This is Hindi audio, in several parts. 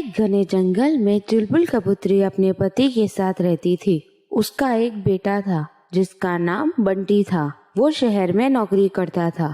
एक घने जंगल में चुलबुल कबूतरी अपने पति के साथ रहती थी। उसका एक बेटा था जिसका नाम बंटी था। वो शहर में नौकरी करता था।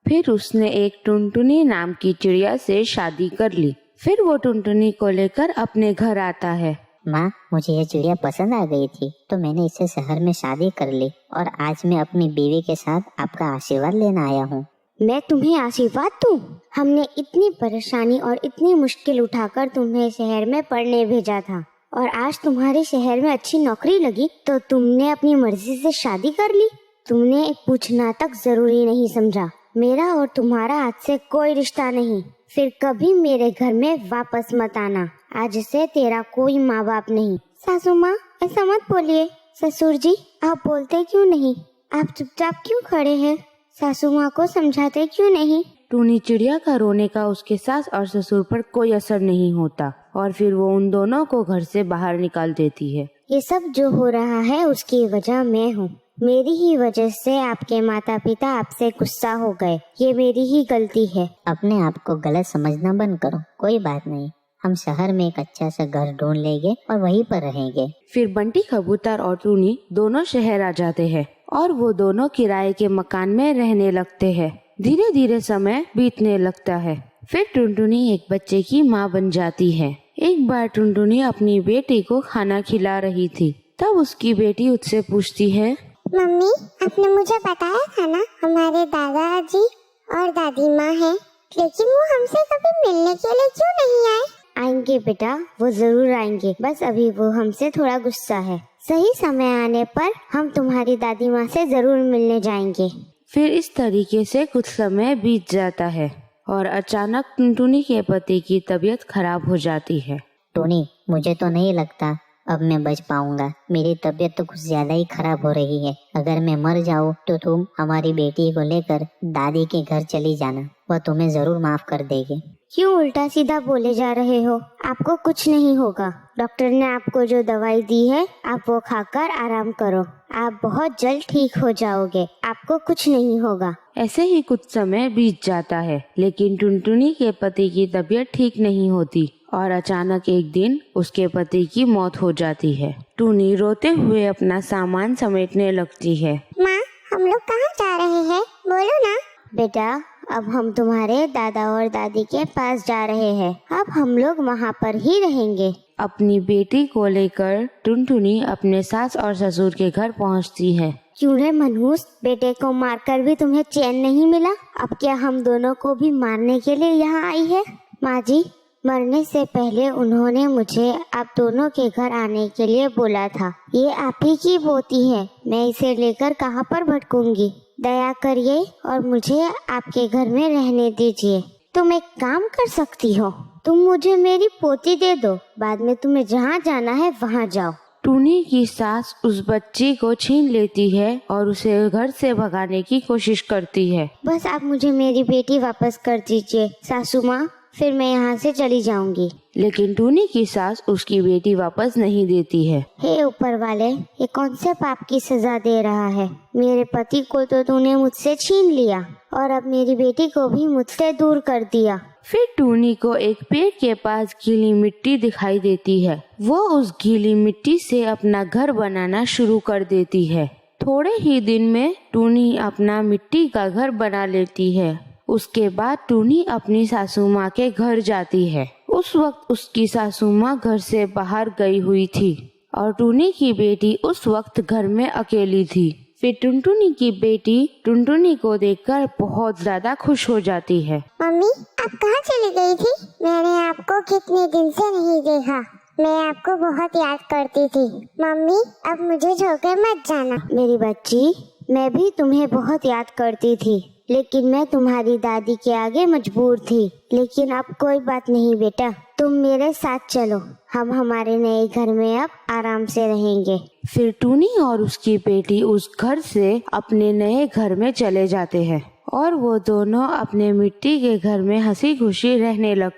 फिर उसने एक टुनटुनी नाम की चिड़िया से शादी कर ली। फिर वो टुनटुनी को लेकर अपने घर आता है। माँ, मुझे ये चिड़िया पसंद आ गई थी तो मैंने इससे शहर में शादी कर ली और आज मैं अपनी बीवी के साथ आपका आशीर्वाद लेने आया हूँ। मैं तुम्हें आशीर्वाद दूं? हमने इतनी परेशानी और इतनी मुश्किल उठाकर तुम्हें शहर में पढ़ने भेजा था और आज तुम्हारे शहर में अच्छी नौकरी लगी तो तुमने अपनी मर्जी से शादी कर ली। तुमने पूछना तक जरूरी नहीं समझा। मेरा और तुम्हारा आज से कोई रिश्ता नहीं। फिर कभी मेरे घर में वापस मत आना। आज से तेरा कोई माँ बाप नहीं। सासू माँ, ऐसा मत बोलिए। ससुर जी, आप बोलते क्यों नहीं? आप चुपचाप क्यों खड़े हैं? सासू माँ को समझाते क्यों नहीं? टूनी चिड़िया का रोने का उसके सास और ससुर पर कोई असर नहीं होता और फिर वो उन दोनों को घर से बाहर निकाल देती है। ये सब जो हो रहा है उसकी वजह मैं हूँ। मेरी ही वजह से आपके माता पिता आपसे गुस्सा हो गए। ये मेरी ही गलती है। अपने आप को गलत समझना बंद करो। कोई बात नहीं, हम शहर में एक अच्छा सा घर ढूंढ लेंगे और वहीं पर रहेंगे। फिर बंटी कबूतर और टूनी दोनों शहर आ जाते हैं और वो दोनों किराए के मकान में रहने लगते हैं। धीरे धीरे समय बीतने लगता है। फिर टुनटुनी एक बच्चे की माँ बन जाती है। एक बार टुनटुनी अपनी बेटी को खाना खिला रही थी। तब उसकी बेटी उससे पूछती है, मम्मी, आपने मुझे बताया था ना हमारे दादाजी और दादी माँ हैं, लेकिन वो हमसे कभी मिलने के लिए क्यों नहीं आए? आएंगे बेटा, वो जरूर आएंगे। बस अभी वो हमसे थोड़ा गुस्सा है। सही समय आने पर हम तुम्हारी दादी माँ से जरूर मिलने जाएंगे। फिर इस तरीके से कुछ समय बीत जाता है और अचानक टुनटुनी के पति की तबीयत खराब हो जाती है। टोनी, मुझे तो नहीं लगता अब मैं बच पाऊंगा। मेरी तबीयत तो कुछ ज्यादा ही खराब हो रही है। अगर मैं मर जाऊँ तो तुम हमारी बेटी को लेकर दादी के घर चली जाना, वह तुम्हें जरूर माफ कर देगी। क्यों उल्टा सीधा बोले जा रहे हो? आपको कुछ नहीं होगा। डॉक्टर ने आपको जो दवाई दी है आप वो खाकर आराम करो। आप बहुत जल्द ठीक हो जाओगे। आपको कुछ नहीं होगा। ऐसे ही कुछ समय बीत जाता है लेकिन टुनटुनी के पति की तबीयत ठीक नहीं होती और अचानक एक दिन उसके पति की मौत हो जाती है। टूनी रोते हुए अपना सामान समेटने लगती है। माँ, हम लोग कहाँ जा रहे हैं? बोलो ना। बेटा, अब हम तुम्हारे दादा और दादी के पास जा रहे हैं। अब हम लोग वहाँ पर ही रहेंगे। अपनी बेटी को लेकर टुनटुनी अपने सास और ससुर के घर पहुँचती है। क्यों रे मनहूस, बेटे को मारकर भी तुम्हें चैन नहीं मिला? अब क्या हम दोनों को भी मारने के लिए यहाँ आई है? माँ जी, मरने से पहले उन्होंने मुझे आप दोनों के घर आने के लिए बोला था। ये आप ही की पोती है। मैं इसे लेकर कहाँ पर भटकूंगी? दया करिए और मुझे आपके घर में रहने दीजिए। तुम एक काम कर सकती हो, तुम मुझे मेरी पोती दे दो। बाद में तुम्हें जहाँ जाना है वहाँ जाओ। टूनी की सास उस बच्ची को छीन लेती है और उसे घर से भगाने की कोशिश करती है। बस आप मुझे मेरी बेटी वापस कर दीजिए सासू माँ, फिर मैं यहाँ से चली जाऊंगी। लेकिन टूनी की सास उसकी बेटी वापस नहीं देती है। हे ऊपर वाले, ये कौन से पाप की सजा दे रहा है? मेरे पति को तो तूने मुझसे छीन लिया और अब मेरी बेटी को भी मुझसे दूर कर दिया। फिर टूनी को एक पेड़ के पास गीली मिट्टी दिखाई देती है। वो उस गीली मिट्टी से अपना घर बनाना शुरू कर देती है। थोड़े ही दिन में टूनी अपना मिट्टी का घर बना लेती है। उसके बाद टूनी अपनी सासू माँ के घर जाती है। उस वक्त उसकी सासू माँ घर से बाहर गई हुई थी और टूनी की बेटी उस वक्त घर में अकेली थी। फिर टुनटुनी की बेटी टुनटुनी को देखकर बहुत ज्यादा खुश हो जाती है। मम्मी, आप कहाँ चली गई थी? मैंने आपको कितने दिन से नहीं देखा। मैं आपको बहुत याद करती थी। मम्मी, अब मुझे छोड़कर मत जाना। मेरी बच्ची, मैं भी तुम्हें बहुत याद करती थी लेकिन मैं तुम्हारी दादी के आगे मजबूर थी। लेकिन अब कोई बात नहीं बेटा, तुम मेरे साथ चलो। हम हमारे नए घर में अब आराम से रहेंगे। फिर टूनी और उसकी बेटी उस घर से अपने नए घर में चले जाते हैं और वो दोनों अपने मिट्टी के घर में हंसी खुशी रहने लगते